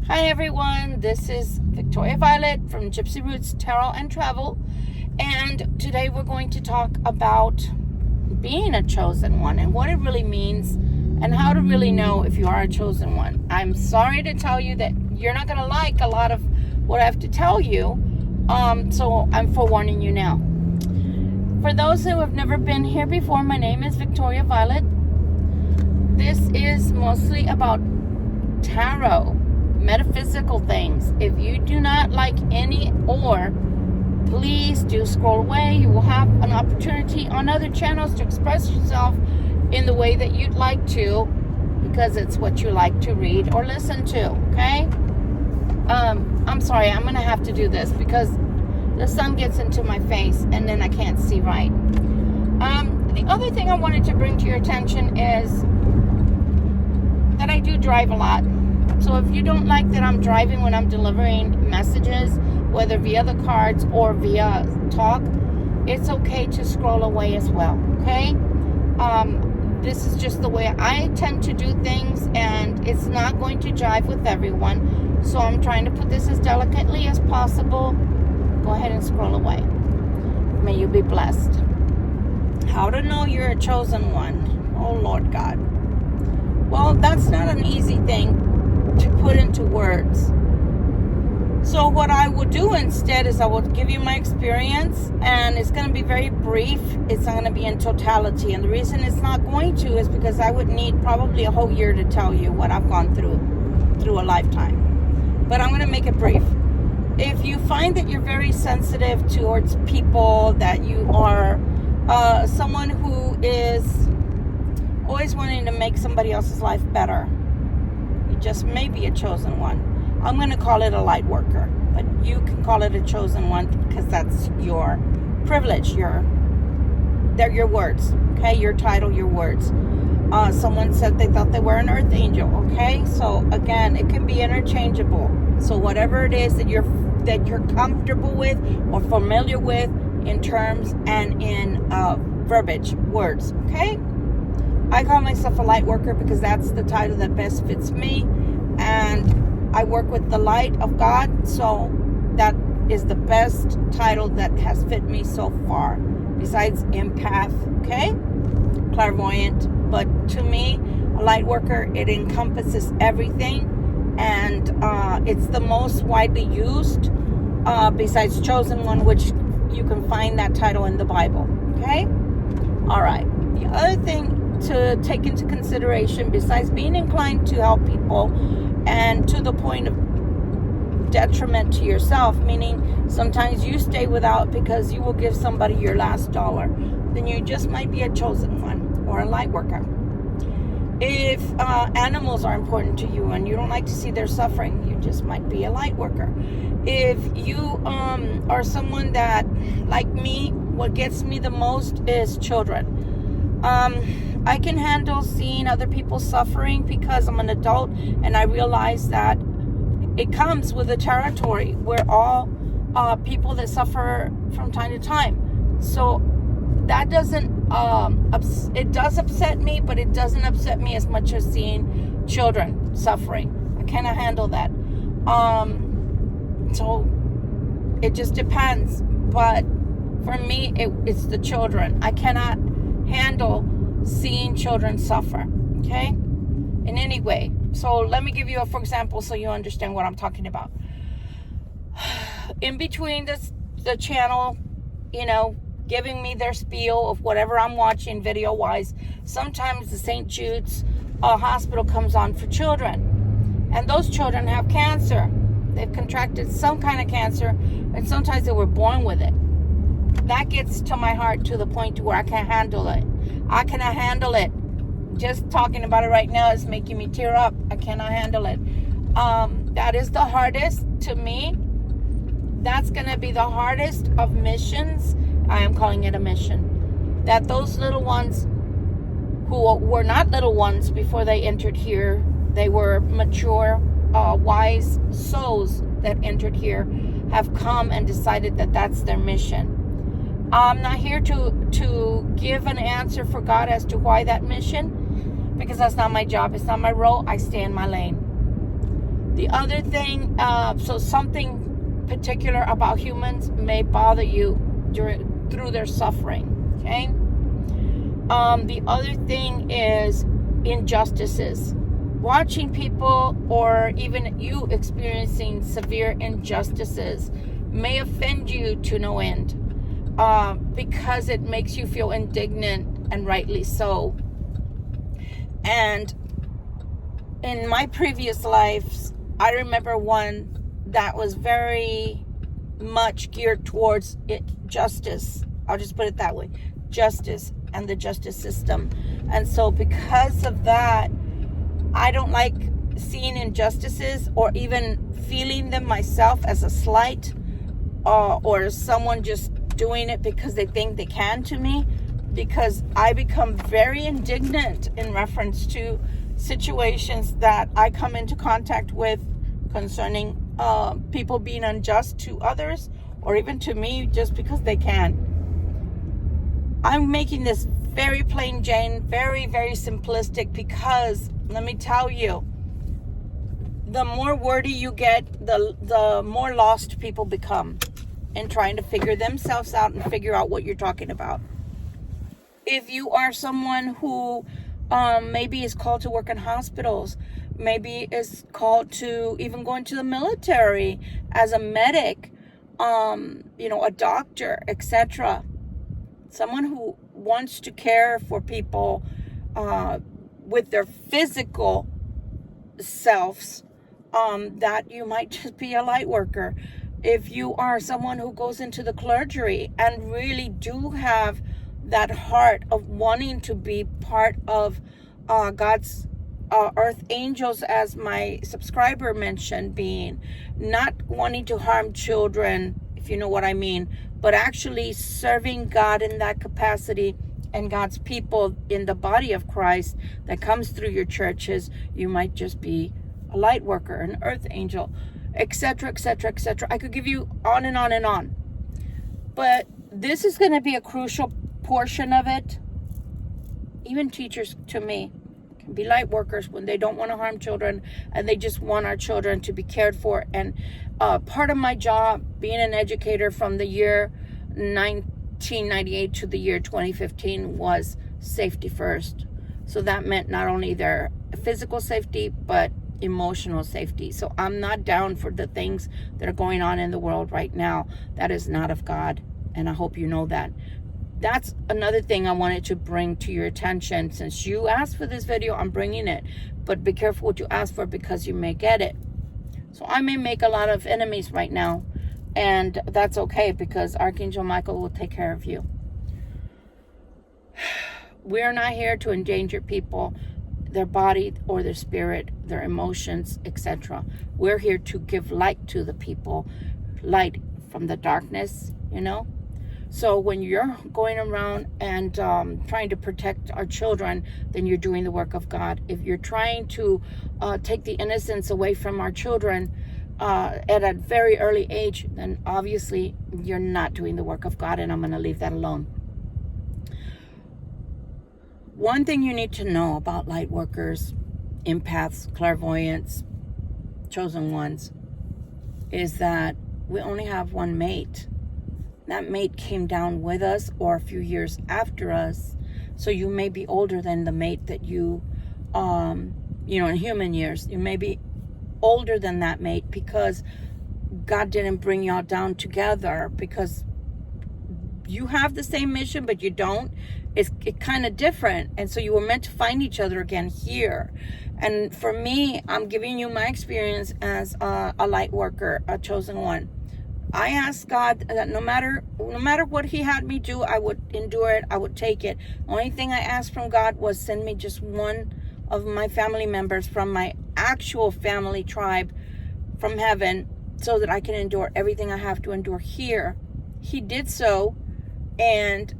Hi everyone, this is Victoria Violet from Gypsy Roots Tarot and Travel, and today we're going to talk about being a chosen one and what it really means and how to really know if you are a chosen one. I'm sorry to tell you that you're not going to like a lot of what I have to tell you, so I'm forewarning you now. For those who have never been here before, my name is Victoria Violet. This is mostly about tarot, metaphysical things. If you do not like any please do scroll away. You will have an opportunity on other channels to express yourself in the way that you'd like to, because it's what you like to read or listen to, okay? I'm sorry, I'm gonna have to do this because the sun gets into my face and then I can't see right. The other thing I wanted to bring to your attention is that I do drive a lot. So if you don't like that I'm driving when I'm delivering messages, whether via the cards or via talk, it's okay to scroll away as well, okay? This is just the way I tend to do things, and it's not going to jive with everyone. So I'm trying to put this as delicately as possible. Go ahead and scroll away. May you be blessed. How to know you're a chosen one? Oh, Lord God. Well, that's not an easy thing to put into words. So what I will do instead is I will give you my experience, and it's going to be very brief. It's not going to be in totality, and the reason it's not going to is because I would need probably a whole year to tell you what I've gone through a lifetime. But I'm going to make it brief. If you find that you're very sensitive towards people, that you are someone who is always wanting to make somebody else's life better, just maybe a chosen one. I'm going to call it a light worker, but you can call it a chosen one because that's your privilege. They're your words, okay? Your title, your words. Someone said they thought they were an earth angel, okay? So again, it can be interchangeable. So whatever it is that you're comfortable with or familiar with in terms and in verbiage, words, okay? I call myself a light worker because that's the title that best fits me, and I work with the light of God, so that is the best title that has fit me so far, besides empath, okay, clairvoyant. But to me, a light worker, it encompasses everything, and it's the most widely used, besides chosen one, which you can find that title in the Bible, okay? All right, the other thing to take into consideration, besides being inclined to help people and to the point of detriment to yourself, meaning sometimes you stay without because you will give somebody your last dollar, then you just might be a chosen one or a light worker. If animals are important to you and you don't like to see their suffering, you just might be a light worker. If you are someone that, like me, what gets me the most is children. I can handle seeing other people suffering because I'm an adult, and I realize that it comes with the territory. We're all people that suffer from time to time. So that doesn't, it does upset me, but it doesn't upset me as much as seeing children suffering. I cannot handle that. So it just depends. But for me, it's the children. I cannot handle seeing children suffer, okay? In any way. So let me give you for example so you understand what I'm talking about. In between the channel, giving me their spiel of whatever I'm watching video-wise, sometimes the St. Jude's hospital comes on for children. And those children have cancer. They've contracted some kind of cancer, and sometimes they were born with it. That gets to my heart to the point to where I can't handle it. I cannot handle it. Just talking about it right now is making me tear up. I cannot handle it. That is the hardest to me. That's going to be the hardest of missions. I am calling it a mission. That those little ones who were not little ones before they entered here, they were mature, wise souls that entered here, have come and decided that that's their mission. I'm not here to give an answer for God as to why that mission, because that's not my job. It's not my role. I stay in my lane. The other thing, so something particular about humans may bother you through their suffering, okay? The other thing is injustices. Watching people, or even you experiencing severe injustices, may offend you to no end, because it makes you feel indignant, and rightly so. And in my previous lives, I remember one that was very much geared towards justice. I'll just put it that way. Justice and the justice system. And so because of that, I don't like seeing injustices or even feeling them myself as a slight, or someone just doing it because they think they can to me, because I become very indignant in reference to situations that I come into contact with concerning people being unjust to others, or even to me, just because they can. I'm making this very plain Jane, very, very simplistic, because let me tell you, the more wordy you get, the more lost people become in trying to figure themselves out and figure out what you're talking about. If you are someone who maybe is called to work in hospitals, maybe is called to even go into the military as a medic, a doctor, etc. Someone who wants to care for people with their physical selves, that you might just be a light worker. If you are someone who goes into the clergy and really do have that heart of wanting to be part of God's earth angels, as my subscriber mentioned, being not wanting to harm children, if you know what I mean, but actually serving God in that capacity, and God's people in the body of Christ that comes through your churches, you might just be a light worker, an earth angel, etc., etc., etc. I could give you on and on and on. But this is going to be a crucial portion of it. Even teachers, to me, can be light workers when they don't want to harm children and they just want our children to be cared for. And part of my job, being an educator from the year 1998 to the year 2015, was safety first. So that meant not only their physical safety, but emotional safety. So I'm not down for the things that are going on in the world right now. That is not of God. And I hope you know that. That's another thing I wanted to bring to your attention. Since you asked for this video, I'm bringing it. But be careful what you ask for, because you may get it. So I may make a lot of enemies right now. And that's okay, because Archangel Michael will take care of you. We're not here to endanger people, their body or their spirit, their emotions, etc. We're here to give light to the people. Light from the darkness, So when you're going around and trying to protect our children, then you're doing the work of God. If you're trying to take the innocence away from our children at a very early age, then obviously you're not doing the work of God, and I'm going to leave that alone. One thing you need to know about light workers, empaths, clairvoyants, chosen ones, is that we only have one mate. That mate came down with us or a few years after us. So you may be older than the mate that you, in human years. You may be older than that mate because God didn't bring y'all down together, because you have the same mission, but you don't. It's kind of different. And so you were meant to find each other again here. And for me, I'm giving you my experience as a light worker, a chosen one. I asked God that no matter what he had me do, I would endure it. I would take it. Only thing I asked from God was send me just one of my family members from my actual family tribe from heaven, so that I can endure everything I have to endure here. He did so. And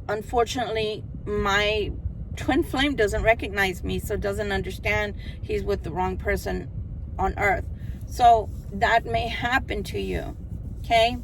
unfortunately, my twin flame doesn't recognize me, so doesn't understand he's with the wrong person on earth. So that may happen to you. Okay,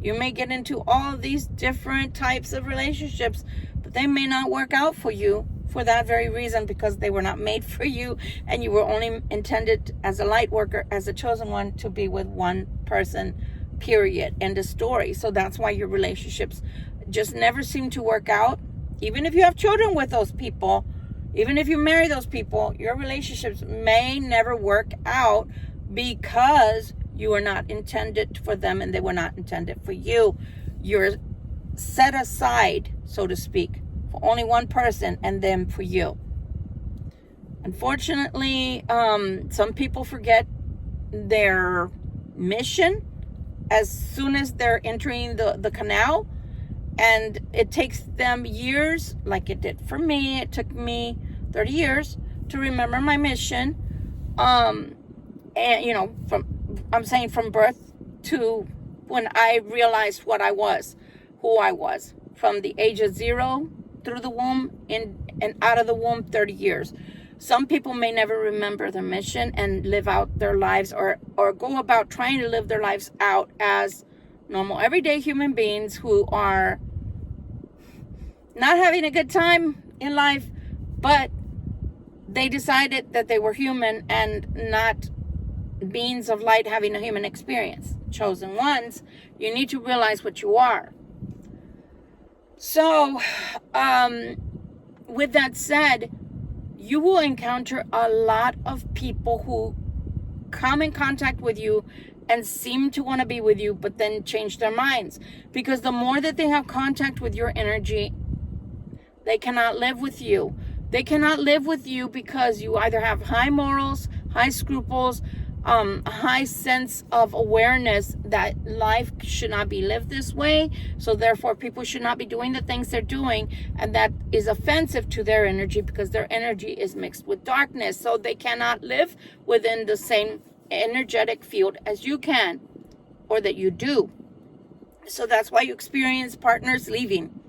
you may get into all these different types of relationships, but they may not work out for you for that very reason, because they were not made for you, and you were only intended as a light worker, as a chosen one, to be with one person, period. End of story. So that's why your relationships just never seem to work out. Even if you have children with those people, even if you marry those people, your relationships may never work out because you were not intended for them and they were not intended for you. You're set aside, so to speak, for only one person and them for you. Unfortunately, some people forget their mission as soon as they're entering the canal, and it takes them years, like it did for me. It took me 30 years to remember my mission. And from birth to when I realized what I was, who I was, from the age of 0 through the womb and out of the womb, 30 years. Some people may never remember their mission and live out their lives or go about trying to live their lives out as normal, everyday human beings who are not having a good time in life, but they decided that they were human and not beings of light having a human experience. Chosen ones, you need to realize what you are. So, with that said, you will encounter a lot of people who come in contact with you and seem to want to be with you, but then change their minds. Because the more that they have contact with your energy, they cannot live with you. They cannot live with you because you either have high morals, high scruples, a high sense of awareness that life should not be lived this way. So therefore, people should not be doing the things they're doing. And that is offensive to their energy because their energy is mixed with darkness. So they cannot live within the same energetic field as you can, or that you do. So that's why you experience partners leaving.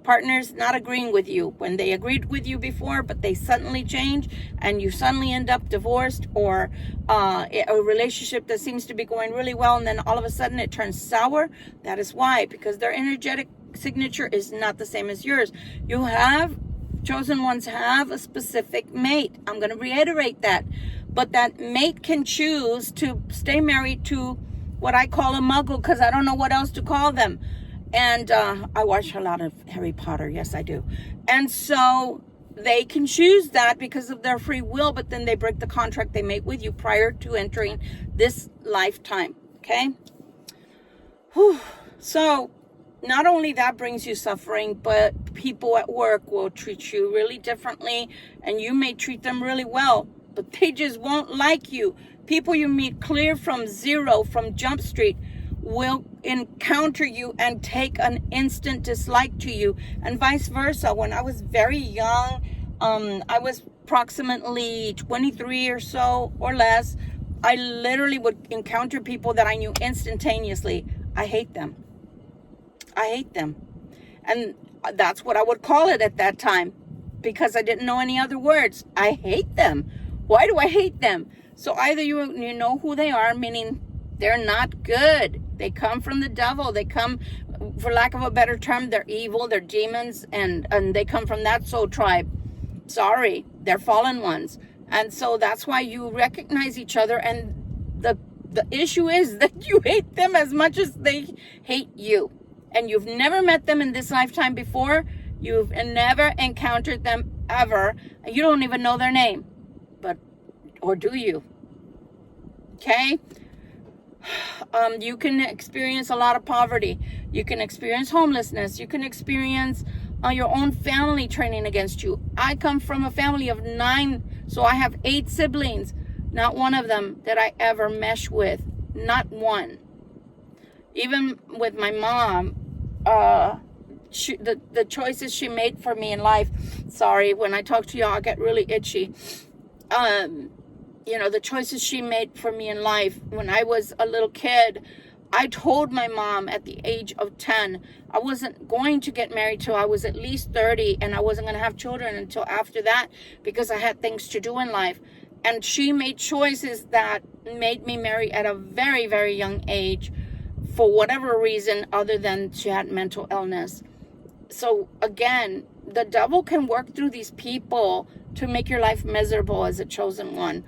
Partners not agreeing with you when they agreed with you before, but they suddenly change and you suddenly end up divorced, or a relationship that seems to be going really well and then all of a sudden it turns sour. That is why, because their energetic signature is not the same as yours. You have, chosen ones have a specific mate. I'm going to reiterate that. But that mate can choose to stay married to what I call a muggle, because I don't know what else to call them. And I watch a lot of Harry Potter. Yes, I do. And so they can choose that because of their free will, but then they break the contract they made with you prior to entering this lifetime. Okay? Whew. So not only that brings you suffering, but people at work will treat you really differently, and you may treat them really well, but they just won't like you. People you meet clear from zero, from Jump Street, will encounter you and take an instant dislike to you, and vice versa. When I was very young, I was approximately 23 or so or less, I literally would encounter people that I knew instantaneously. I hate them. I hate them. And that's what I would call it at that time, because I didn't know any other words. I hate them. Why do I hate them? So either you know who they are, meaning they're not good. They come from the devil. They come, for lack of a better term, they're evil, they're demons, and they come from that soul tribe. Sorry, they're fallen ones. And so that's why you recognize each other, and the issue is that you hate them as much as they hate you. And you've never met them in this lifetime before. You've never encountered them ever. You don't even know their name. Or do you? Okay? You can experience a lot of poverty. You can experience homelessness. You can experience your own family turning against you. I come from a family of 9, so I have 8 siblings. Not one of them that I ever mesh with. Not one. Even with my mom, the choices she made for me in life. Sorry, when I talk to y'all, I get really itchy. The choices she made for me in life. When I was a little kid, I told my mom at the age of 10, I wasn't going to get married till I was at least 30, and I wasn't going to have children until after that, because I had things to do in life. And she made choices that made me marry at a very, very young age, for whatever reason other than she had mental illness. So again, the devil can work through these people to make your life miserable as a chosen one.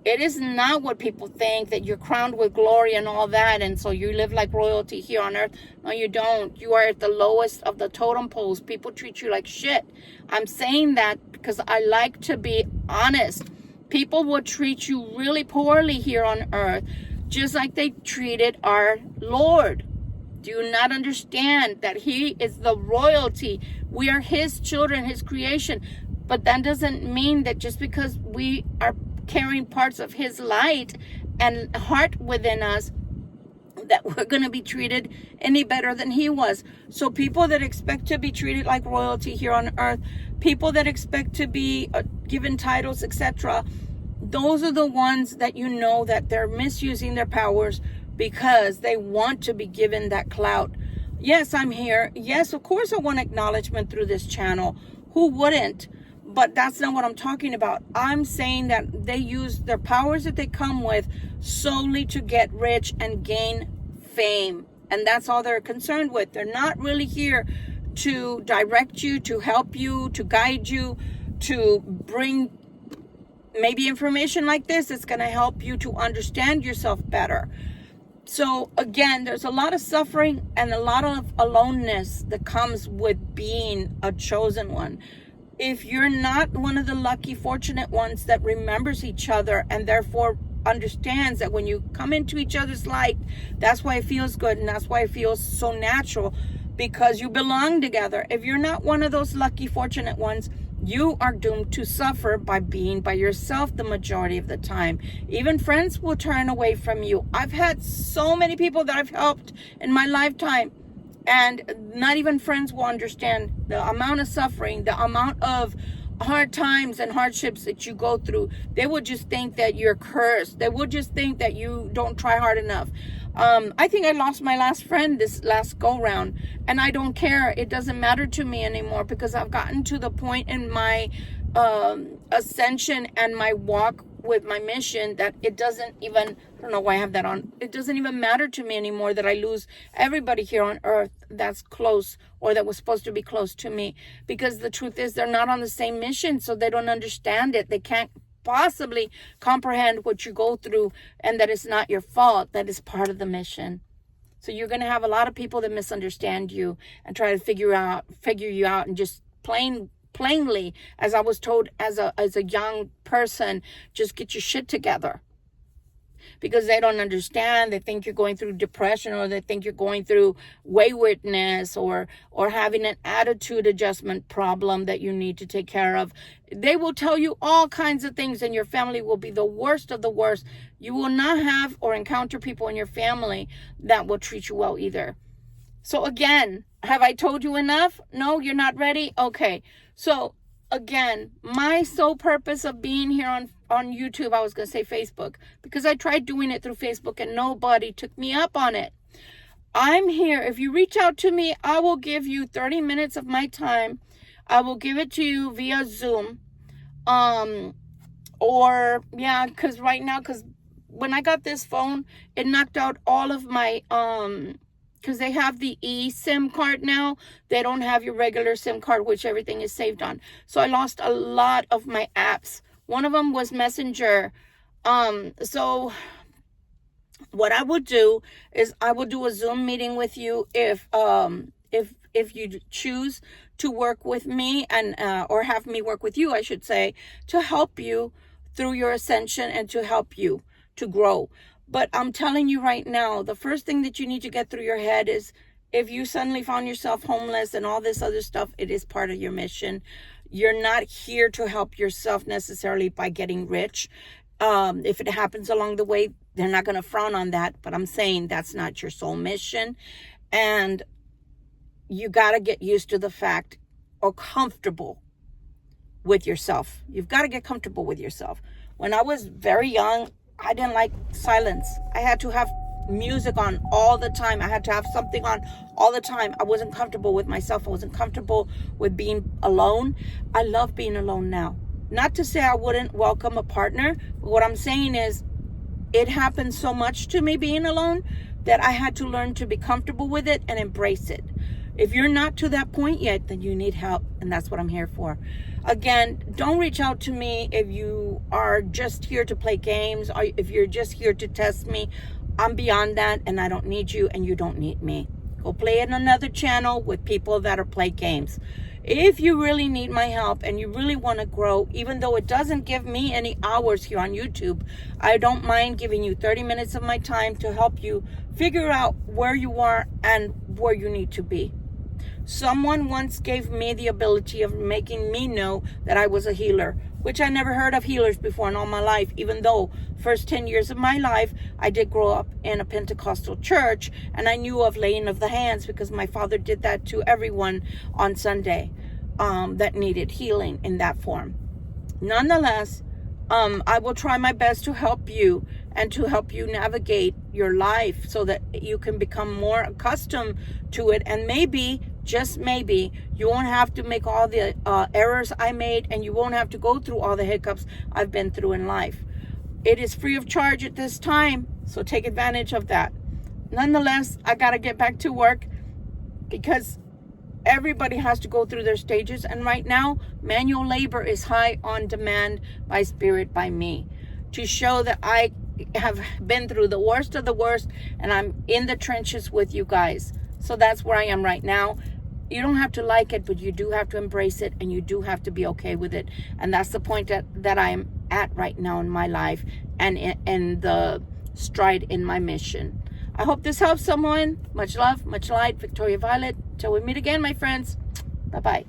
It is not what people think, that you're crowned with glory and all that, and so you live like royalty here on earth. No, you don't. You are at the lowest of the totem poles. People treat you like shit. I'm saying that because I like to be honest. People will treat you really poorly here on earth, just like they treated our Lord. Do you not understand that he is the royalty? We are his children, his creation. But that doesn't mean that just because we are carrying parts of his light and heart within us, that we're going to be treated any better than he was. So people that expect to be treated like royalty here on earth, people that expect to be given titles, etc., those are the ones that you know that they're misusing their powers because they want to be given that clout. Yes, I'm here. Yes, of course I want acknowledgement through this channel. Who wouldn't? But that's not what I'm talking about. I'm saying that they use their powers that they come with solely to get rich and gain fame. And that's all they're concerned with. They're not really here to direct you, to help you, to guide you, to bring maybe information like this that's going to help you to understand yourself better. So again, there's a lot of suffering and a lot of aloneness that comes with being a chosen one. If you're not one of the lucky, fortunate ones that remembers each other and therefore understands that when you come into each other's light, that's why it feels good and that's why it feels so natural, because you belong together. If you're not one of those lucky, fortunate ones, you are doomed to suffer by being by yourself the majority of the time. Even friends will turn away from you. I've had so many people that I've helped in my lifetime, and not even friends will understand the amount of suffering, the amount of hard times and hardships that you go through. They will just think that you're cursed. They will just think that you don't try hard enough. I think I lost my last friend this last go round, and I don't care. It doesn't matter to me anymore, because I've gotten to the point in my ascension and my walk with my mission that it doesn't even, I don't know why I have that on, it doesn't even matter to me anymore that I lose everybody here on earth that's close or that was supposed to be close to me, because the truth is they're not on the same mission, so they don't understand it. They can't possibly comprehend what you go through, and that it's not your fault, that is part of the mission. So you're going to have a lot of people that misunderstand you and try to figure you out and just plainly, as I was told as a young person, just get your shit together. Because they don't understand. They think you're going through depression, or they think you're going through waywardness, or having an attitude adjustment problem that you need to take care of. They will tell you all kinds of things, and your family will be the worst of the worst. You will not have or encounter people in your family that will treat you well either. So again, have I told you enough? No, you're not ready? Okay. So again, my sole purpose of being here on YouTube, I was going to say Facebook, because I tried doing it through Facebook and nobody took me up on it. I'm here. If you reach out to me, I will give you 30 minutes of my time. I will give it to you via Zoom. Because right now, because when I got this phone, it knocked out all of my, because they have the eSIM card now. They don't have your regular SIM card, which everything is saved on. So I lost a lot of my apps. One of them was Messenger. So what I would do is I will do a Zoom meeting with you if you choose to work with me, and or have me work with you, I should say, to help you through your ascension and to help you to grow. But I'm telling you right now, the first thing that you need to get through your head is, if you suddenly found yourself homeless and all this other stuff, it is part of your mission. You're not here to help yourself necessarily by getting rich. If it happens along the way, they're not going to frown on that. But I'm saying that's not your sole mission. And you got to get used to the fact, or comfortable with yourself. You've got to get comfortable with yourself. When I was very young, I didn't like silence. I had to have music on all the time. I had to have something on all the time. I wasn't comfortable with myself. I wasn't comfortable with being alone. I love being alone now. Not to say I wouldn't welcome a partner, but what I'm saying is, it happened so much to me being alone that I had to learn to be comfortable with it and embrace it. If you're not to that point yet, then you need help, and that's what I'm here for. Again, don't reach out to me if you are just here to play games, or if you're just here to test me. I'm beyond that, and I don't need you, and you don't need me. Go play in another channel with people that are play games. If you really need my help and you really want to grow, even though it doesn't give me any hours here on YouTube, I don't mind giving you 30 minutes of my time to help you figure out where you are and where you need to be. Someone once gave me the ability of making me know that I was a healer, which I never heard of healers before in all my life, even though first 10 years of my life, I did grow up in a Pentecostal church, and I knew of laying of the hands because my father did that to everyone on Sunday that needed healing in that form. Nonetheless, I will try my best to help you and to help you navigate your life so that you can become more accustomed to it, and maybe, just maybe, you won't have to make all the errors I made, and you won't have to go through all the hiccups I've been through in life. It is free of charge at this time, so take advantage of that. Nonetheless, I got to get back to work because everybody has to go through their stages, and right now, manual labor is high on demand by Spirit, by me, to show that I have been through the worst of the worst, and I'm in the trenches with you guys. So that's where I am right now. You don't have to like it, but you do have to embrace it, and you do have to be okay with it. And that's the point that I'm at right now in my life, and in the stride in my mission. I hope this helps someone. Much love, much light. Victoria Violet. Till we meet again, my friends. Bye-bye.